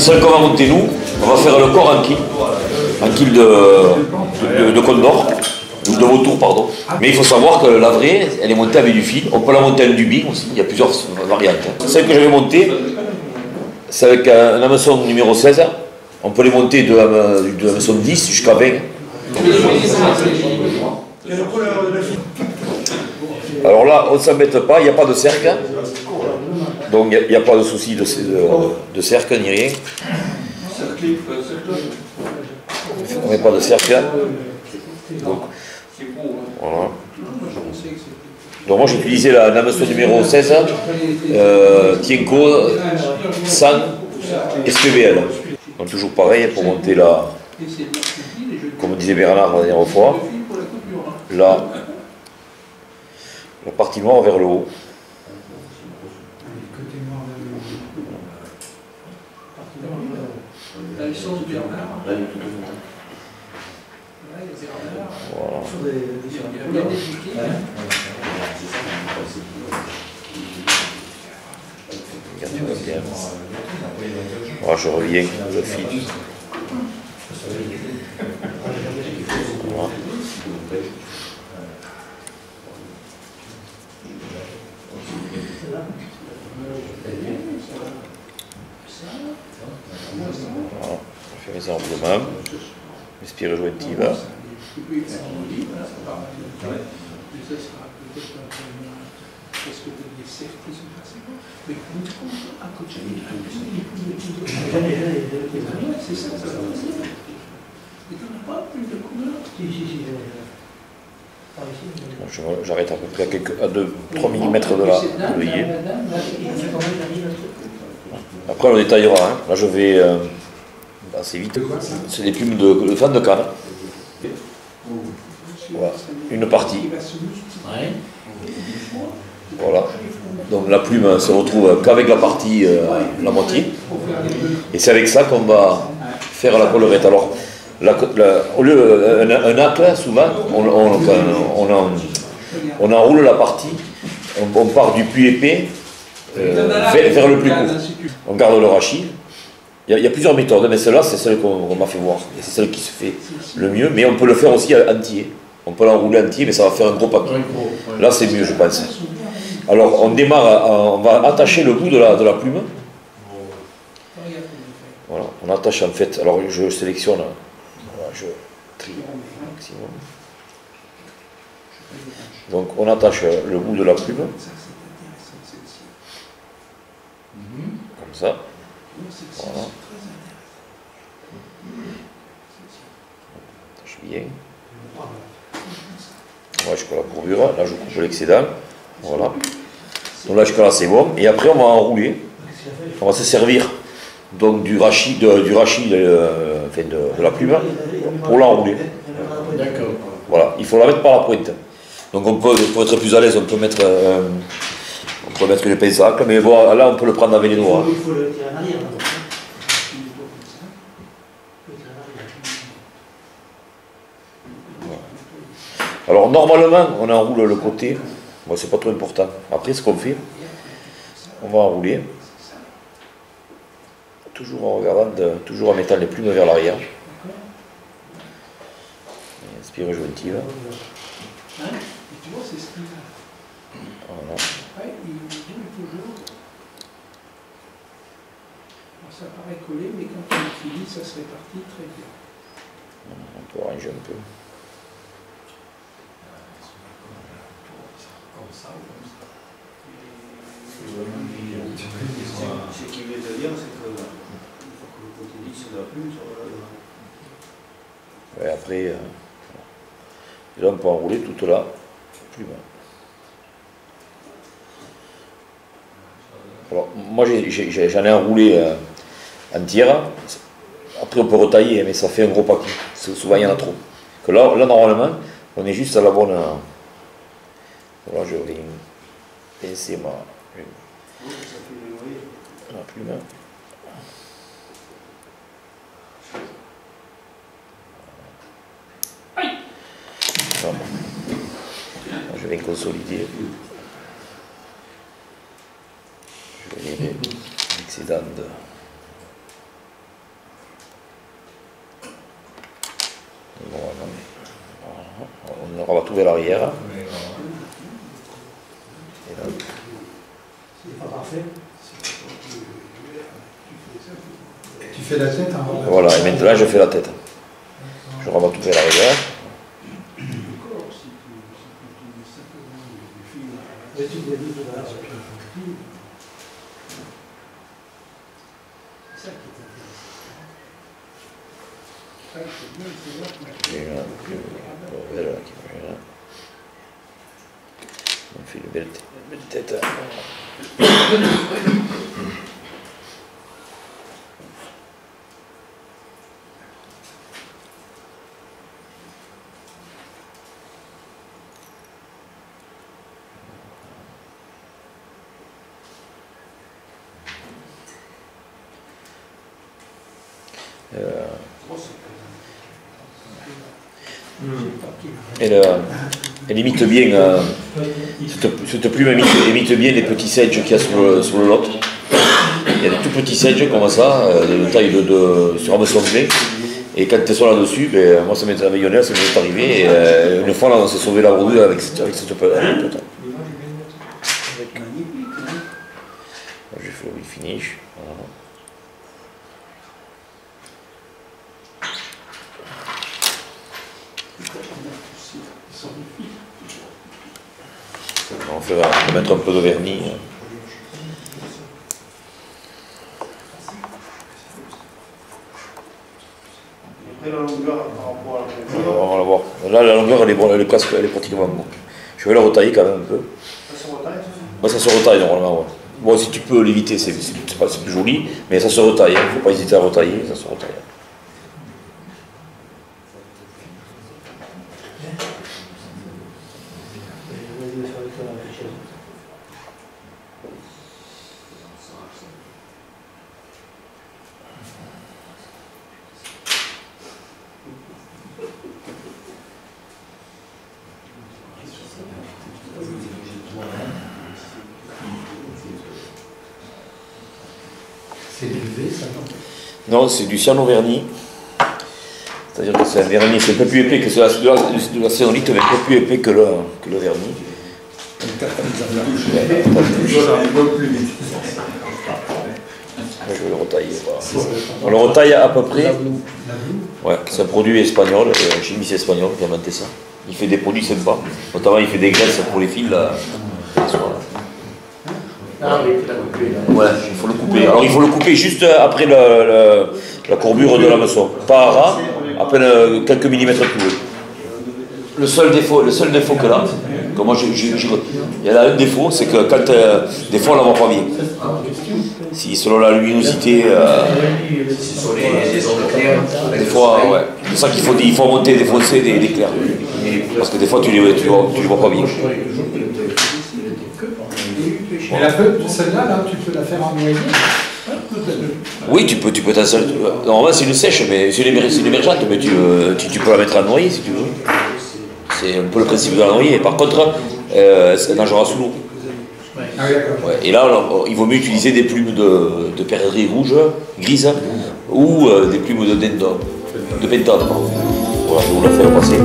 celle qu'on va monter nous, on va faire le corps en quille de condor, ou de vautour, pardon. Mais il faut savoir que la vraie, elle est montée avec du fil. On peut la monter en dubin aussi, il y a plusieurs variantes. Celle que j'avais montée, c'est avec un hameçon numéro 16. On peut les monter de hameçon 10 jusqu'à 20. Alors là, on ne s'embête pas, il n'y a pas de cercle. Donc il n'y a pas de souci de cercle ni rien. On ne met pas de cercle. Donc, voilà. Donc moi j'ai utilisé la hameçon numéro 16, Tienco 100 SPBL. Donc toujours pareil pour monter la, comme disait Bernard la dernière fois, la partie noire vers le haut. Voilà. Voilà, je reviens le fil. Voilà. Voilà, je fais mes emblements, mes spirales jointives. J'arrête à peu près à 3 mm de l'œillet. Après on le détaillera, hein. Là je vais assez vite. C'est des plumes de fan de canne. Voilà, une partie. Voilà. Donc la plume se retrouve qu'avec la partie, la moitié. Et c'est avec ça qu'on va faire la collerette. Alors, au lieu d'un nacle, souvent, on enroule la partie, on part du plus épais vers le plus court. On garde le rachis. Il y a plusieurs méthodes, mais celle-là, c'est celle qu'on m'a fait voir. Et c'est celle qui se fait le mieux, mais on peut le faire aussi entier. On peut l'enrouler entier, mais ça va faire un gros paquet. Là, c'est mieux, je pense. Alors, on démarre, on va attacher le bout de la plume. Voilà, on attache en fait. Alors, je sélectionne, voilà, je trie au maximum. Donc, on attache le bout de la plume. Comme ça. Voilà. On attache bien. Voilà, jusqu'à la courbure. Là, je coupe l'excédent. Voilà. Donc là, jusqu'à là, c'est bon. Et après, on va enrouler. On va se servir donc du rachis, enfin de la plume pour l'enrouler. D'accord. Voilà. Il faut la mettre par la pointe. Donc, on peut, pour être plus à l'aise, on peut mettre une pince à mais bon, là, on peut le prendre avec les doigts. Il faut le tirer en arrière. Alors normalement on enroule le côté, bon, c'est pas trop important. Après ce qu'on fait, on va enrouler, toujours en regardant, toujours en mettant les plumes vers l'arrière. Spirale jointive. Voilà. Ça paraît collé, mais quand on utilise, ça se répartit très bien. On peut arranger un peu. Comme ça ou comme ça. Ce qu'il veut dire, c'est que le côté lisse de la plume, ça va. Ouais, après, et là on peut enrouler toute la plume. Alors, moi j'en ai enroulé entière. Après on peut retailler, mais ça fait un gros paquet. Souvent il y en a trop. Que là normalement, on est juste à la bonne. Voilà, je vais pincer ma plume. Voilà. Je vais consolider. Je vais les l'excédent de vers l'arrière. Tu fais la tête en haut. Voilà, et maintenant je fais la tête. Je rabats tout vers l'arrière. On fait une belle tête. Elle imite bien, cette plume imite bien les petits sedges qu'il y a sur le lot. Il y a des tout petits sedges comme ça, de taille sur un sommet. Et quand tu es là-dessus, ben, moi ça m'est arrivé, ça m'est arrivé. Et une fois là, on s'est sauvé la bordure avec cette pelote. Je fais le finish. Voilà. On va mettre un peu de vernis. Après la longueur par rapport à la On va voir. Là, la longueur, elle est pratiquement bon. Je vais la retailler quand même un peu. Ça se retaille, ça? Ça se retaille normalement, ouais. Bon, si tu peux l'éviter, c'est plus joli, mais ça se retaille. Il ne faut pas hésiter à retailler, ça se retaille. C'est du V, ça, non? C'est du cyanovernis. C'est-à-dire que c'est un vernis, c'est un peu plus épais que de la cyanolite, mais un peu plus épais que le vernis. Je vais le retailler. Voilà. On le retaille à peu près. Ouais, c'est un produit espagnol, un chimiste espagnol qui a inventé ça. Il fait des produits sympas. Notamment, il fait des graisses pour les fils. Ouais, il faut le couper. Alors, il faut le couper juste après la courbure de l'hameçon. Pas à ras, à peine quelques millimètres plus haut. Le seul défaut que là, que moi, il y a là un défaut, c'est que quand des fois on la voit pas bien. Si selon la luminosité, des fois, ouais. C'est pour ça qu'il faut monter, défoncer des clairs. Parce que des fois tu les vois pas bien. Mais celle-là, là, tu peux la faire en noyer? Oui, tu peux t'en sortir. Normalement c'est une sèche, mais c'est une émergente, mais tu peux la mettre à noyer si tu veux. C'est un peu le principe de la noyer. Par contre, elle nagera sous l'eau. Ah oui, d'accord. Ouais. Et là, il vaut mieux utiliser des plumes de perdrix rouge, grises, ou des plumes de pentane. Voilà, je vais vous la faire passer.